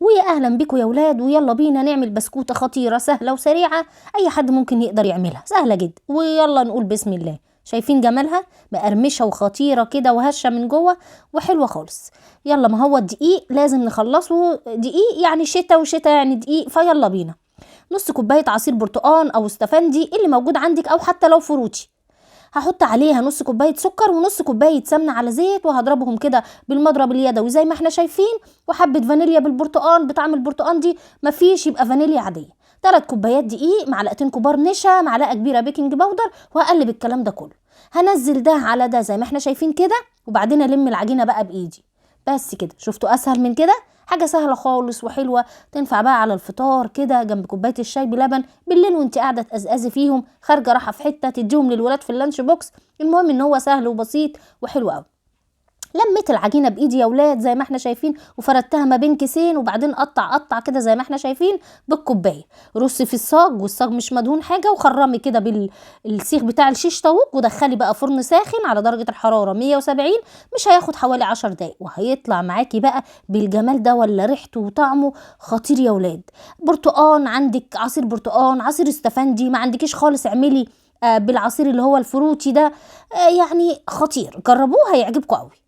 ويا اهلا بكم يا ولاد، ويلا بينا نعمل بسكوتة خطيرة سهلة وسريعة، اي حد ممكن يقدر يعملها، سهلة جدا. ويلا نقول بسم الله. شايفين جمالها؟ مقرمشة وخطيرة كده وهشة من جوه وحلوة خالص. يلا، ما هو الدقيق لازم نخلصه، دقيق يعني شتا وشتا يعني دقيق، فيلا بينا. نص كوباية عصير برتقان او استفندي اللي موجود عندك، او حتى لو فروتي. هحط عليها نص كوبايه سكر ونص كوبايه سمنه على زيت، وهضربهم كده بالمضرب اليدوي زي ما احنا شايفين. وحبه فانيليا بالبرتقان، بطعم البرتقان دي مفيش يبقى فانيليا عاديه. 3 كوبايات دقيق، معلقتين كبار نشا، معلقه كبيره بيكنج باودر، وهقلب الكلام ده كله. هنزل ده على ده زي ما احنا شايفين كده، وبعدين الم العجينه بقى بايدي. بس كده، شفتوا اسهل من كده؟ حاجه سهله خالص وحلوه، تنفع بقى على الفطار كده جنب كوبايه الشاي بلبن بالليل وانت قاعده تقزقزي فيهم، خارجه رايحه في حته تديهم للولاد في اللانش بوكس. المهم ان هو سهل وبسيط وحلو قوي. لميت العجينه بايدي يا ولاد زي ما احنا شايفين، وفردتها ما بين كيسين، وبعدين قطع كده زي ما احنا شايفين بالكوبايه. رصي في الصاج، والصاج مش مدهون حاجه، وخرمي كده بالسيخ بتاع الشيش طاووق، ودخلي بقى فرن ساخن على درجه الحراره 170. مش هياخد حوالي 10 دقايق، وهيطلع معاكي بقى بالجمال ده، ولا ريحته وطعمه خطير يا ولاد. برتقان عندك، عصير برتقان، عصير استفندي، ما عندكيش خالص اعملي بالعصير اللي هو الفروتي ده. يعني خطير، جربوه هيعجبكم قوي.